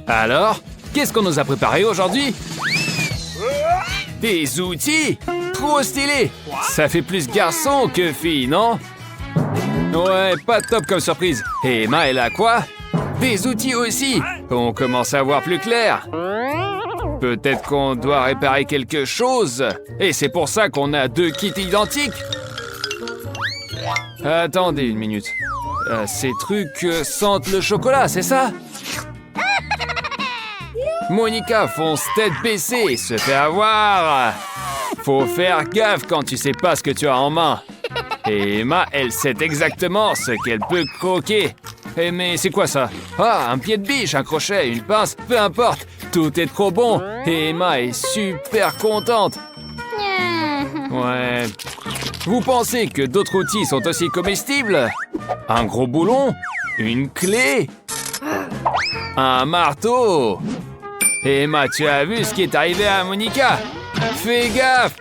Alors, qu'est-ce qu'on nous a préparé aujourd'hui? Des outils? Trop stylé! Ça fait plus garçon que fille, non? Ouais, pas top comme surprise. Et Emma, elle a quoi? Des outils aussi! On commence à voir plus clair. Peut-être qu'on doit réparer quelque chose. Et c'est pour ça qu'on a 2 kits identiques. Attendez une minute. Ces trucs sentent le chocolat, c'est ça? Monica fonce tête baissée et se fait avoir. Faut faire gaffe quand tu sais pas ce que tu as en main. Et Emma, elle sait exactement ce qu'elle peut croquer. Eh mais c'est quoi ça? Ah, un pied de biche, un crochet, une pince, peu importe. Tout est trop bon. Et Emma est super contente. Ouais. Vous pensez que d'autres outils sont aussi comestibles? Un gros boulon? Une clé? Un marteau? Et Emma, tu as vu ce qui est arrivé à Monica? Fais gaffe!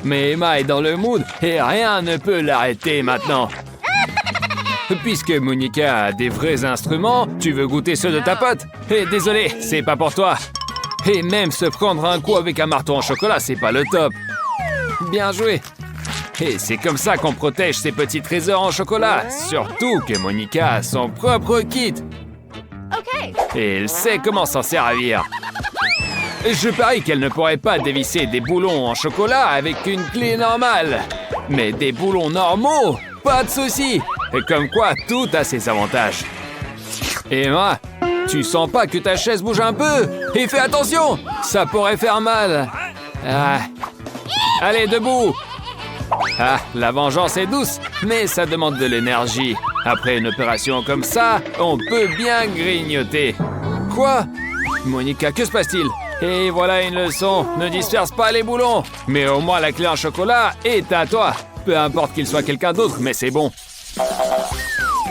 Mais Emma est dans le mood et rien ne peut l'arrêter maintenant. Puisque Monica a des vrais instruments, tu veux goûter ceux de ta pote? Et désolé, c'est pas pour toi. Et même se prendre un coup avec un marteau en chocolat, c'est pas le top. Bien joué. Et c'est comme ça qu'on protège ses petits trésors en chocolat. Surtout que Monica a son propre kit. Et elle sait comment s'en servir. Je parie qu'elle ne pourrait pas dévisser des boulons en chocolat avec une clé normale. Mais des boulons normaux, pas de souci. Et comme quoi, tout a ses avantages. Emma, tu sens pas que ta chaise bouge un peu? Et fais attention, ça pourrait faire mal. Ah. Allez, debout. Ah, la vengeance est douce, mais ça demande de l'énergie. Après une opération comme ça, on peut bien grignoter. Quoi? Monica, que se passe-t-il? Et voilà une leçon, ne disperse pas les boulons. Mais au moins la clé en chocolat est à toi. Peu importe qu'il soit quelqu'un d'autre, mais c'est bon.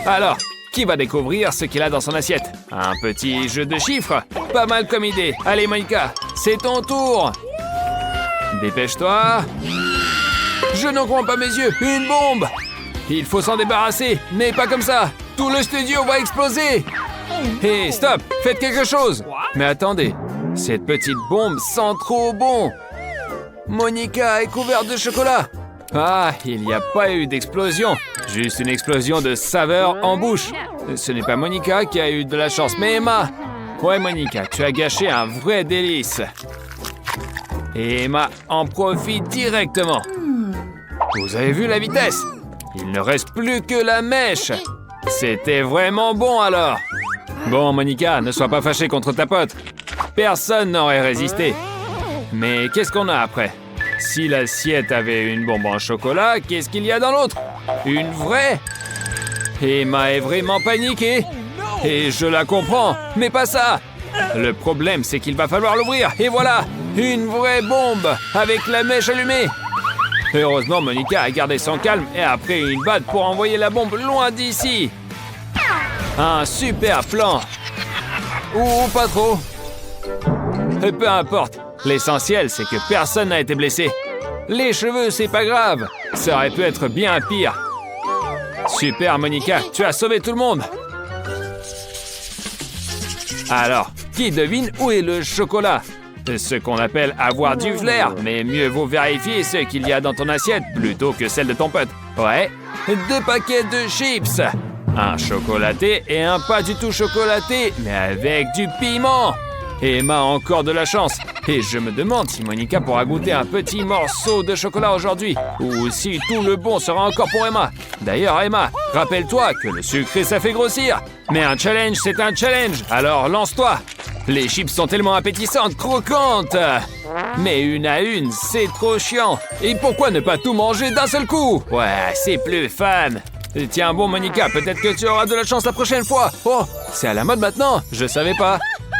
Alors, qui va découvrir ce qu'il a dans son assiette? Un petit jeu de chiffres? Pas mal comme idée. Allez Monica, c'est ton tour. Dépêche-toi. Je n'en crois pas mes yeux, une bombe! Il faut s'en débarrasser, mais pas comme ça. Tout le studio va exploser. Hé, stop, faites quelque chose. Mais attendez, cette petite bombe sent trop bon. Monica est couverte de chocolat. Ah, il n'y a pas eu d'explosion, juste une explosion de saveur en bouche. Ce n'est pas Monica qui a eu de la chance, mais Emma. Ouais, Monica, tu as gâché un vrai délice. Et Emma en profite directement. Vous avez vu la vitesse? Il ne reste plus que la mèche. C'était vraiment bon alors. Bon, Monica, ne sois pas fâchée contre ta pote. Personne n'aurait résisté. Mais qu'est-ce qu'on a après? Si l'assiette avait une bombe en chocolat, qu'est-ce qu'il y a dans l'autre? Une vraie? Emma est vraiment paniquée. Et je la comprends, mais pas ça. Le problème, c'est qu'il va falloir l'ouvrir. Et voilà, une vraie bombe avec la mèche allumée. Heureusement, Monica a gardé son calme et a pris une batte pour envoyer la bombe loin d'ici. Un super plan. Ou pas trop. Peu importe. L'essentiel, c'est que personne n'a été blessé. Les cheveux, c'est pas grave. Ça aurait pu être bien pire. Super, Monica, tu as sauvé tout le monde. Alors, qui devine où est le chocolat? Ce qu'on appelle avoir du flair, mais mieux vaut vérifier ce qu'il y a dans ton assiette plutôt que celle de ton pote. Ouais, 2 paquets de chips, un chocolaté et un pas du tout chocolaté, mais avec du piment. Emma a encore de la chance. Et je me demande si Monica pourra goûter un petit morceau de chocolat aujourd'hui, ou si tout le bon sera encore pour Emma. D'ailleurs, Emma, rappelle-toi que le sucré, ça fait grossir. Mais un challenge, c'est un challenge, alors lance-toi. Les chips sont tellement appétissantes, croquantes. Mais une à une, c'est trop chiant. Et pourquoi ne pas tout manger d'un seul coup? Ouais, c'est plus fun. Tiens bon, Monica, peut-être que tu auras de la chance la prochaine fois. Oh, c'est à la mode maintenant, je savais pas.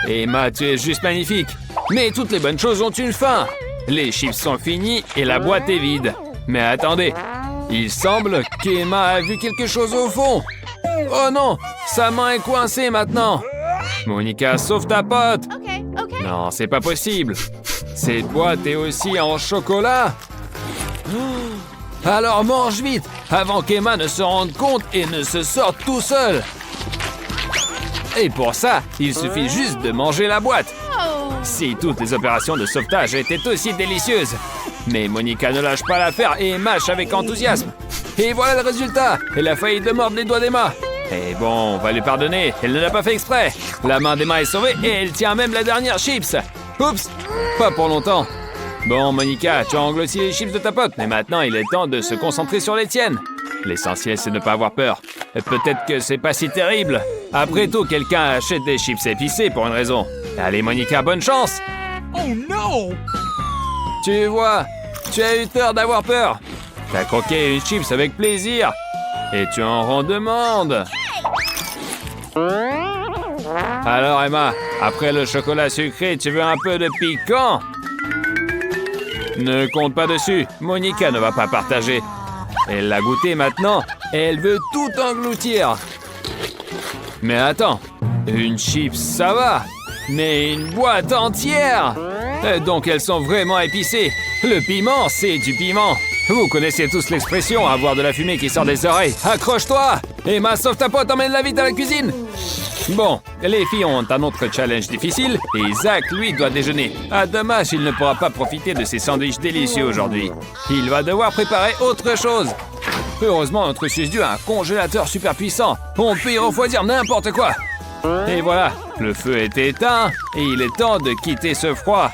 Emma, tu es juste magnifique. Mais toutes les bonnes choses ont une fin. Les chips sont finis et la boîte est vide. Mais attendez, il semble qu'Emma a vu quelque chose au fond. Oh non, sa main est coincée maintenant. Monica, sauve ta pote. Non, c'est pas possible. Cette boîte est aussi en chocolat. Alors mange vite, avant qu'Emma ne se rende compte et ne se sorte tout seul. Et pour ça, il suffit juste de manger la boîte. Si toutes les opérations de sauvetage étaient aussi délicieuses. Mais Monica ne lâche pas l'affaire et mâche avec enthousiasme. Et voilà le résultat. Elle a failli de mordre les doigts d'Emma. Et bon, on va lui pardonner. Elle ne l'a pas fait exprès. La main d'Emma est sauvée et elle tient même la dernière chips. Oups, pas pour longtemps. Bon, Monica, tu as englouti les chips de ta pote, mais maintenant il est temps de se concentrer sur les tiennes. L'essentiel, c'est de ne pas avoir peur. Peut-être que c'est pas si terrible. Après tout, quelqu'un achète des chips épicées pour une raison. Allez, Monica, bonne chance! Oh non! Tu vois, tu as eu tort d'avoir peur. T'as croqué une chips avec plaisir. Et tu en rends demande. Alors, Emma, après le chocolat sucré, tu veux un peu de piquant? Ne compte pas dessus. Monica ne va pas partager. Elle l'a goûté maintenant et elle veut tout engloutir. Mais attends, une chips, ça va. Mais une boîte entière! Donc elles sont vraiment épicées. Le piment, c'est du piment. Vous connaissez tous l'expression, avoir de la fumée qui sort des oreilles. Accroche-toi! Emma, sauve ta pote, emmène-la vite à la cuisine! Bon, les filles ont un autre challenge difficile et Zach, lui, doit déjeuner. Ah, dommage, il ne pourra pas profiter de ces sandwichs délicieux aujourd'hui. Il va devoir préparer autre chose. Heureusement, notre Susdieu a un congélateur super puissant. On peut y refroidir n'importe quoi. Et voilà, le feu est éteint et il est temps de quitter ce froid.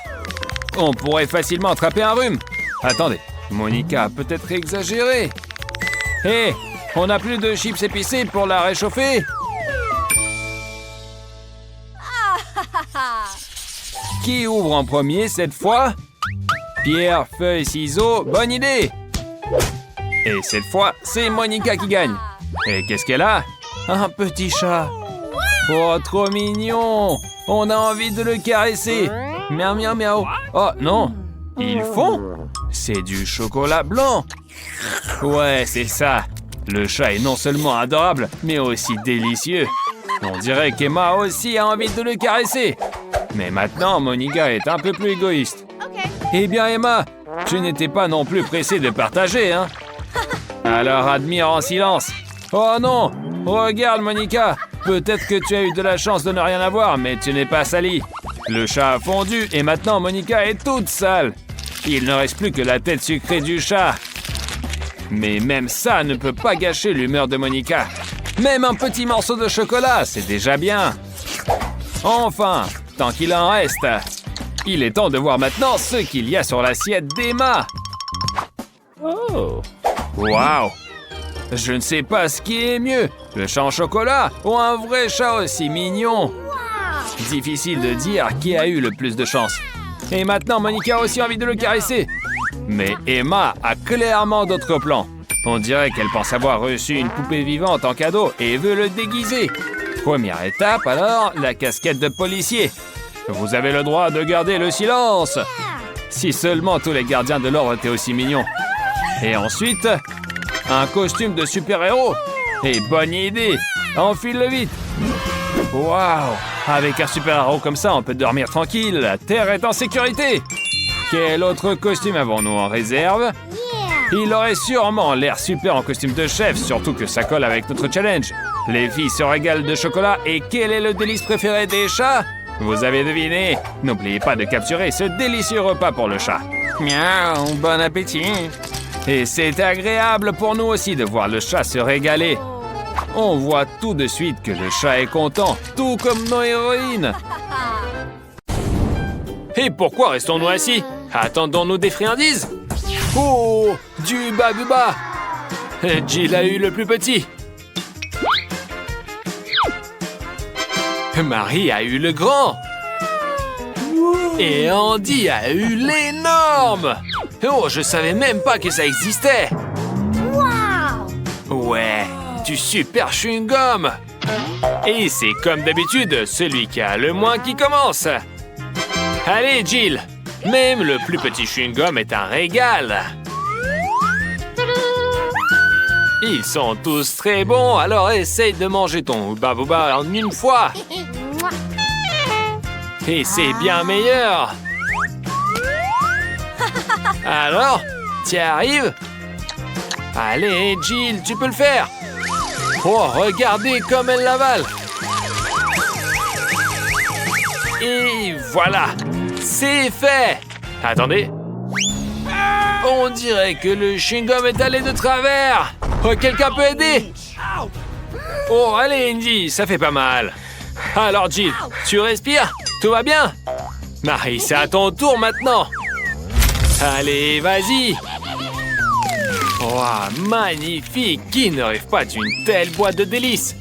On pourrait facilement attraper un rhume. Attendez, Monica a peut-être exagéré. Hé, on n'a plus de chips épicées pour la réchauffer? Qui ouvre en premier cette fois? Pierre, feuille, ciseaux, bonne idée! Et cette fois, c'est Monica qui gagne. Et qu'est-ce qu'elle a? Un petit chat. Oh, trop mignon! On a envie de le caresser. Miaou, miaou, miaou. Oh, non. Ils font? C'est du chocolat blanc. Ouais, c'est ça. Le chat est non seulement adorable, mais aussi délicieux. On dirait qu'Emma aussi a envie de le caresser. Mais maintenant, Monica est un peu plus égoïste. Eh bien, Emma, tu n'étais pas non plus pressée de partager, hein? Alors admire en silence. Oh non! Regarde, Monica! Peut-être que tu as eu de la chance de ne rien avoir, mais tu n'es pas salie. Le chat a fondu et maintenant Monica est toute sale. Il ne reste plus que la tête sucrée du chat. Mais même ça ne peut pas gâcher l'humeur de Monica. Même un petit morceau de chocolat, c'est déjà bien. Enfin, tant qu'il en reste. Il est temps de voir maintenant ce qu'il y a sur l'assiette d'Emma. Oh! Waouh! Je ne sais pas ce qui est mieux, le chat en chocolat ou un vrai chat aussi mignon. Difficile de dire qui a eu le plus de chance. Et maintenant, Monica a aussi envie de le caresser. Mais Emma a clairement d'autres plans. On dirait qu'elle pense avoir reçu une poupée vivante en cadeau et veut le déguiser. Première étape alors, la casquette de policier. Vous avez le droit de garder le silence. Si seulement tous les gardiens de l'ordre étaient aussi mignons. Et ensuite, un costume de super-héros. Et bonne idée, enfile-le vite. Waouh, avec un super-héros comme ça, on peut dormir tranquille. La Terre est en sécurité. Quel autre costume avons-nous en réserve? Il aurait sûrement l'air super en costume de chef, surtout que ça colle avec notre challenge. Les filles se régalent de chocolat et quel est le délice préféré des chats? Vous avez deviné. N'oubliez pas de capturer ce délicieux repas pour le chat. Miaou, bon appétit. Et c'est agréable pour nous aussi de voir le chat se régaler. On voit tout de suite que le chat est content, tout comme nos héroïnes. Et pourquoi restons-nous assis? Attendons-nous des friandises? Oh, du babuba! Jill a eu le plus petit. Marie a eu le grand. Et Andy a eu l'énorme. Oh, je savais même pas que ça existait. Ouais, du super chewing-gum. Et c'est comme d'habitude, celui qui a le moins qui commence. Allez, Jill. Même le plus petit chewing-gum est un régal. Ils sont tous très bons, alors essaye de manger ton Hubba-Bubba en une fois. Et c'est bien meilleur. Alors, t'y arrives? Allez, Jill, tu peux le faire. Oh, regardez comme elle l'avale. Et voilà, c'est fait. Attendez. On dirait que le chewing-gum est allé de travers. Oh, quelqu'un peut aider? Oh, allez, Andy, ça fait pas mal. Alors, Jill, tu respires? Tout va bien? Marie, c'est à ton tour maintenant. Allez, vas-y. Oh, magnifique. Qui ne rêve pas d'une telle boîte de délices?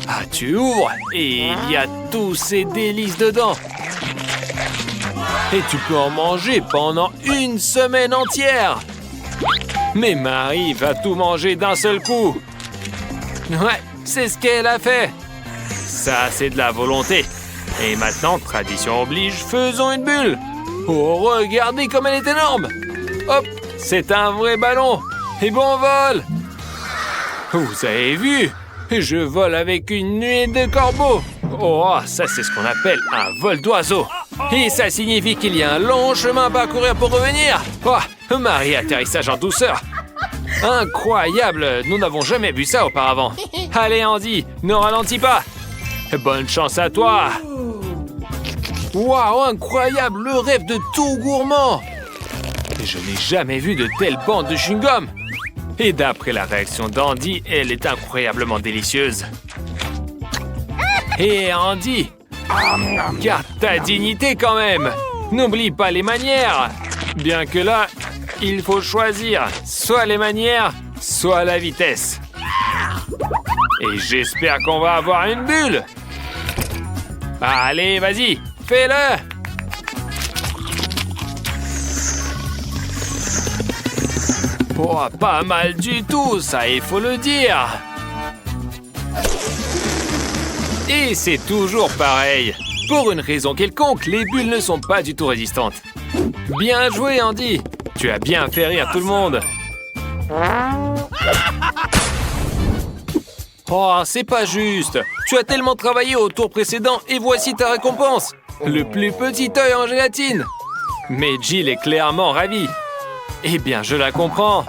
Ah, tu ouvres et il y a tous ces délices dedans. Et tu peux en manger pendant une semaine entière. Mais Marie va tout manger d'un seul coup. Ouais, c'est ce qu'elle a fait. Ça, c'est de la volonté. Et maintenant, tradition oblige, faisons une bulle. Oh, regardez comme elle est énorme. Hop, c'est un vrai ballon. Et bon vol. Vous avez vu? Je vole avec une nuée de corbeaux. Oh, ça, c'est ce qu'on appelle un vol d'oiseau. Et ça signifie qu'il y a un long chemin à parcourir pour revenir. Oh, Marie, atterrissage en douceur. Incroyable, nous n'avons jamais vu ça auparavant. Allez, Andy, ne ralentis pas. Bonne chance à toi. Waouh, incroyable, le rêve de tout gourmand. Je n'ai jamais vu de telle bande de chewing-gum. Et d'après la réaction d'Andy, elle est incroyablement délicieuse. Et Andy, garde ta dignité quand même. N'oublie pas les manières. Bien que là, il faut choisir soit les manières, soit la vitesse. Et j'espère qu'on va avoir une bulle. Allez, vas-y, fais-le. Oh, pas mal du tout, ça, il faut le dire. Et c'est toujours pareil. Pour une raison quelconque, les bulles ne sont pas du tout résistantes. Bien joué, Andy. Tu as bien fait rire tout le monde. Oh, c'est pas juste. Tu as tellement travaillé au tour précédent et voici ta récompense. Le plus petit œil en gélatine. Mais Jill est clairement ravie. Eh bien, je la comprends.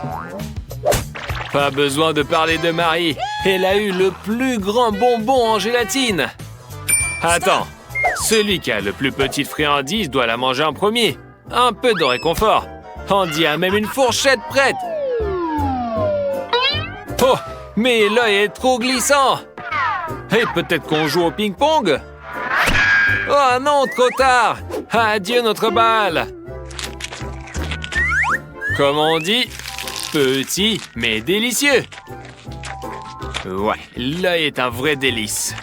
Pas besoin de parler de Marie. Elle a eu le plus grand bonbon en gélatine. Attends, celui qui a le plus petite friandise doit la manger en premier. Un peu de réconfort. Andy a même une fourchette prête. Oh, mais l'œil est trop glissant. Et peut-être qu'on joue au ping-pong? Oh non, trop tard. Adieu notre balle. Comme on dit, petit mais délicieux. Ouais, l'œil est un vrai délice.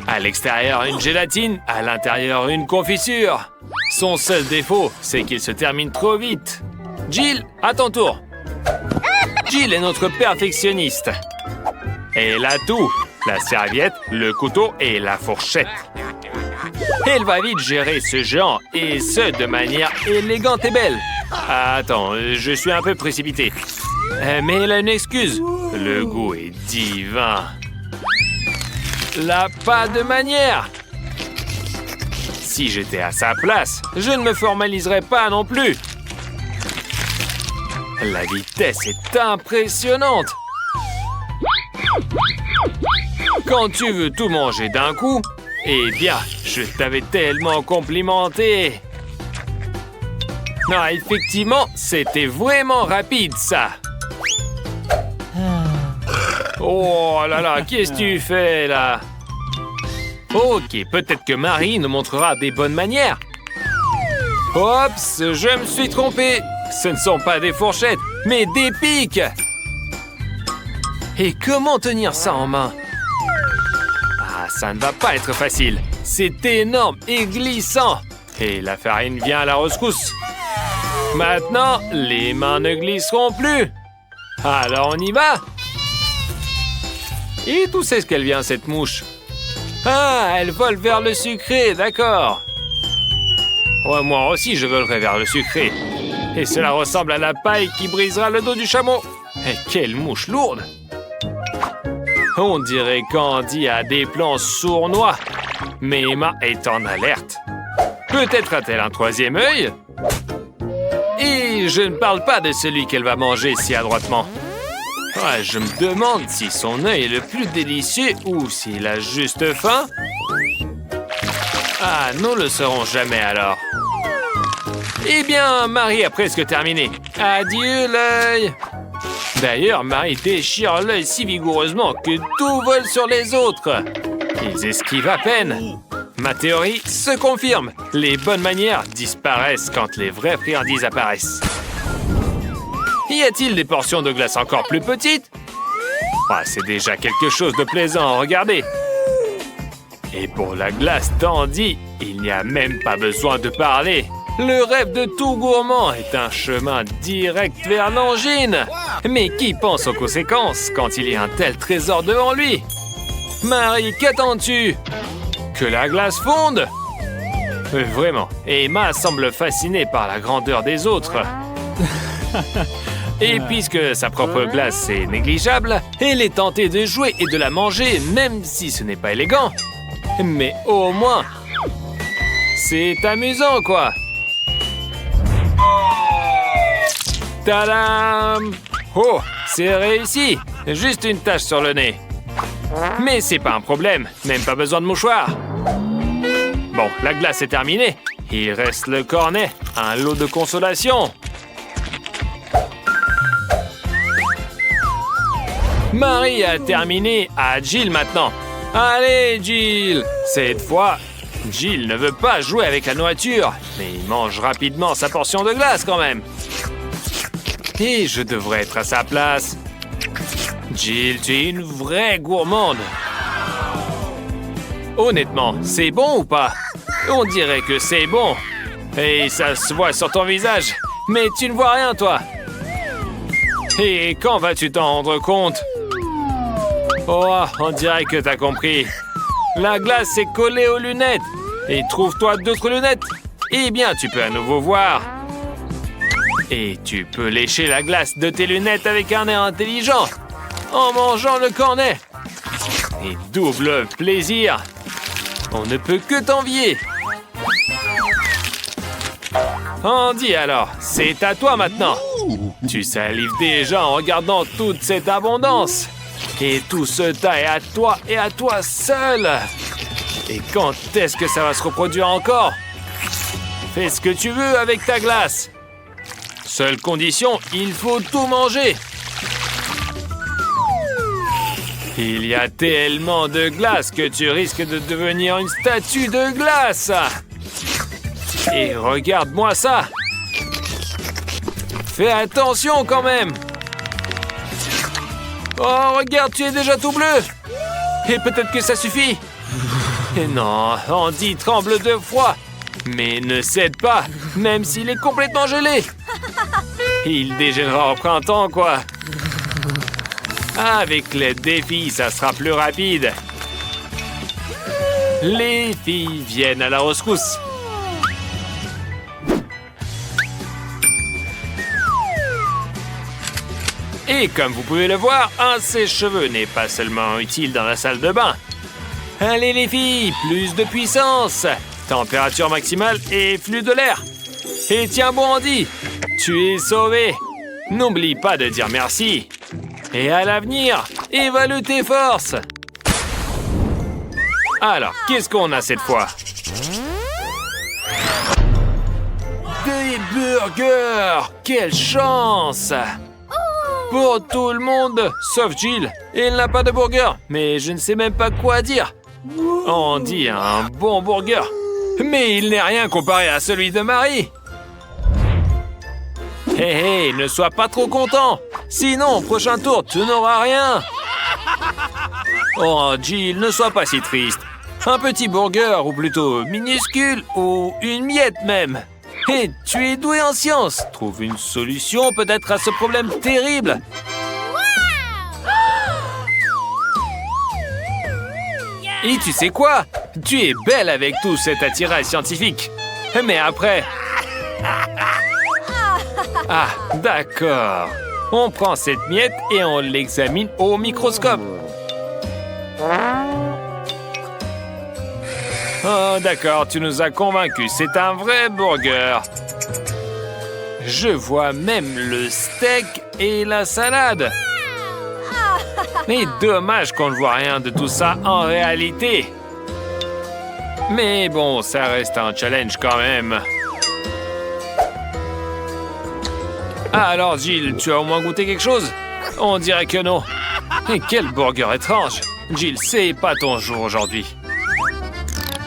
À l'extérieur, une gélatine, à l'intérieur, une confiture. Son seul défaut, c'est qu'il se termine trop vite. Jill, à ton tour. Jill est notre perfectionniste. Elle a tout, la serviette, le couteau et la fourchette. Elle va vite gérer ce géant, et ce, de manière élégante et belle. Attends, je suis un peu précipité. Mais elle a une excuse. Le goût est divin. Là, pas de manière. Si j'étais à sa place, je ne me formaliserais pas non plus. La vitesse est impressionnante. Quand tu veux tout manger d'un coup, eh bien, je t'avais tellement complimenté. Non, effectivement, c'était vraiment rapide, ça. Oh là là, qu'est-ce que tu fais, là? Ok, peut-être que Marie nous montrera des bonnes manières. Oups, je me suis trompé. Ce ne sont pas des fourchettes, mais des pics. Et comment tenir ça en main? Ah, ça ne va pas être facile. C'est énorme et glissant. Et la farine vient à la rescousse. Maintenant, les mains ne glisseront plus. Alors on y va. Et d'où c'est qu'elle vient, cette mouche? Ah, elle vole vers le sucré, d'accord. Ouais, moi aussi, je volerai vers le sucré. Et cela ressemble à la paille qui brisera le dos du chameau. Et quelle mouche lourde! On dirait qu'Andy a des plans sournois. Mais Emma est en alerte. Peut-être a-t-elle un troisième œil? Et je ne parle pas de celui qu'elle va manger si adroitement. Ouais, je me demande si son œil est le plus délicieux ou s'il a juste faim. Ah, nous le saurons jamais alors. Eh bien, Marie a presque terminé. Adieu l'œil. D'ailleurs, Marie déchire l'œil si vigoureusement que tout vole sur les autres. Ils esquivent à peine. Ma théorie se confirme. Les bonnes manières disparaissent quand les vraies friandises apparaissent. Y a-t-il des portions de glace encore plus petites? Ah, c'est déjà quelque chose de plaisant à regarder. Et pour la glace Dandy, il n'y a même pas besoin de parler. Le rêve de tout gourmand est un chemin direct vers l'angine. Mais qui pense aux conséquences quand il y a un tel trésor devant lui? Marie, qu'attends-tu? Que la glace fonde? Vraiment, Emma semble fascinée par la grandeur des autres. Et puisque sa propre glace est négligeable, elle est tentée de jouer et de la manger, même si ce n'est pas élégant. Mais au moins, c'est amusant, quoi. Tadam! Oh, c'est réussi! Juste une tache sur le nez. Mais c'est pas un problème, même pas besoin de mouchoir. Bon, la glace est terminée. Il reste le cornet, un lot de consolation. Marie a terminé, à Jill maintenant. Allez, Jill! Cette fois, Jill ne veut pas jouer avec la nourriture, mais il mange rapidement sa portion de glace quand même. Et je devrais être à sa place. Jill, tu es une vraie gourmande. Honnêtement, c'est bon ou pas? On dirait que c'est bon. Et ça se voit sur ton visage. Mais tu ne vois rien, toi. Et quand vas-tu t'en rendre compte? Oh, on dirait que t'as compris. La glace est collée aux lunettes. Et trouve-toi d'autres lunettes. Eh bien, tu peux à nouveau voir. Et tu peux lécher la glace de tes lunettes avec un air intelligent. En mangeant le cornet. Et double plaisir. On ne peut que t'envier. Andy alors, c'est à toi maintenant. Tu salives déjà en regardant toute cette abondance. Et tout ce tas est à toi et à toi seul. Et quand est-ce que ça va se reproduire encore? Fais ce que tu veux avec ta glace. Seule condition, il faut tout manger. Il y a tellement de glace que tu risques de devenir une statue de glace. Et regarde-moi ça. Fais attention quand même. Oh, regarde, tu es déjà tout bleu. Et peut-être que ça suffit. Et non, Andy tremble de froid. Mais ne cède pas, même s'il est complètement gelé. Il dégèlera au printemps, quoi. Avec l'aide des filles, ça sera plus rapide. Les filles viennent à la rescousse. Et comme vous pouvez le voir, un sèche-cheveux n'est pas seulement utile dans la salle de bain. Allez les filles, plus de puissance. Température maximale et flux de l'air. Et tiens bon Andy, tu es sauvé. N'oublie pas de dire merci. Et à l'avenir, évalue tes forces. Alors, qu'est-ce qu'on a cette fois? Des burgers! Quelle chance! Pour tout le monde, sauf Jill. Elle n'a pas de burger, mais je ne sais même pas quoi dire. Andy a un bon burger, mais il n'est rien comparé à celui de Marie. Hé hé, ne sois pas trop content. Sinon, au prochain tour, tu n'auras rien. Oh, Jill, ne sois pas si triste. Un petit burger, ou plutôt minuscule, ou une miette même. Et tu es doué en sciences. Trouve une solution peut-être à ce problème terrible. Et tu sais quoi? Tu es belle avec tout cet attirail scientifique. Mais après... Ah, d'accord. On prend cette miette et on l'examine au microscope. Oh, d'accord, tu nous as convaincus. C'est un vrai burger. Je vois même le steak et la salade. Mais dommage qu'on ne voit rien de tout ça en réalité. Mais bon, ça reste un challenge quand même. Ah alors, Jill, tu as au moins goûté quelque chose? On dirait que non. Et quel burger étrange. Jill, c'est pas ton jour aujourd'hui.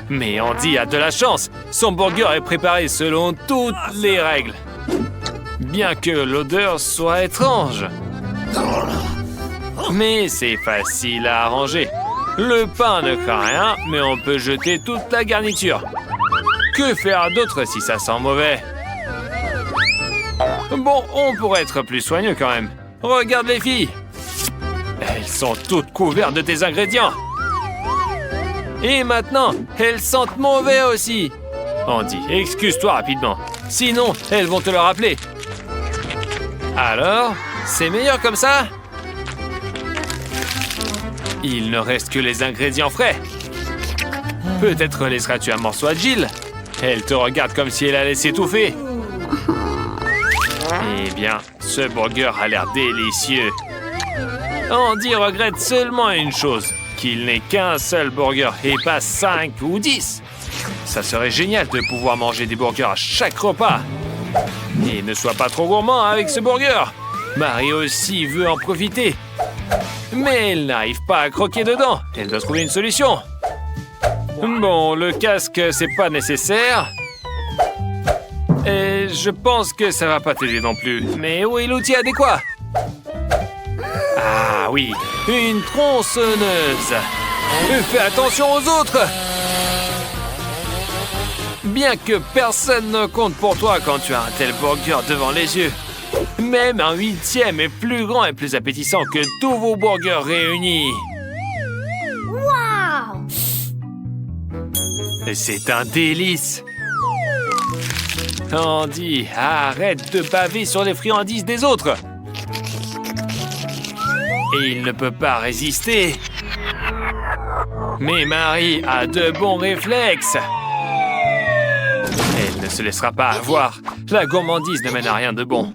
Mais Andy a de la chance. Son burger est préparé selon toutes les règles. Bien que l'odeur soit étrange. Mais c'est facile à arranger. Le pain ne craint rien, mais on peut jeter toute la garniture. Que faire d'autre si ça sent mauvais? Bon, on pourrait être plus soigneux quand même. Regarde les filles. Elles sont toutes couvertes de tes ingrédients. Et maintenant, elles sentent mauvais aussi. Andy, excuse-toi rapidement. Sinon, elles vont te le rappeler. Alors, c'est meilleur comme ça? Il ne reste que les ingrédients frais. Peut-être laisseras-tu un morceau à Jill. Elle te regarde comme si elle allait s'étouffer. Eh bien, ce burger a l'air délicieux. Andy regrette seulement une chose, qu'il n'ait qu'un seul burger et pas 5 ou 10. Ça serait génial de pouvoir manger des burgers à chaque repas. Et ne sois pas trop gourmand avec ce burger. Marie aussi veut en profiter. Mais elle n'arrive pas à croquer dedans. Elle doit trouver une solution. Bon, le casque, c'est pas nécessaire. Et je pense que ça va pas t'aider non plus. Mais où est l'outil adéquat? Ah oui, une tronçonneuse. Fais attention aux autres. Bien que personne ne compte pour toi quand tu as un tel burger devant les yeux. Même un 8e est plus grand et plus appétissant que tous vos burgers réunis. Wow! C'est un délice. Andy, arrête de baver sur les friandises des autres. Et il ne peut pas résister. Mais Marie a de bons réflexes. Elle ne se laissera pas avoir. La gourmandise ne mène à rien de bon.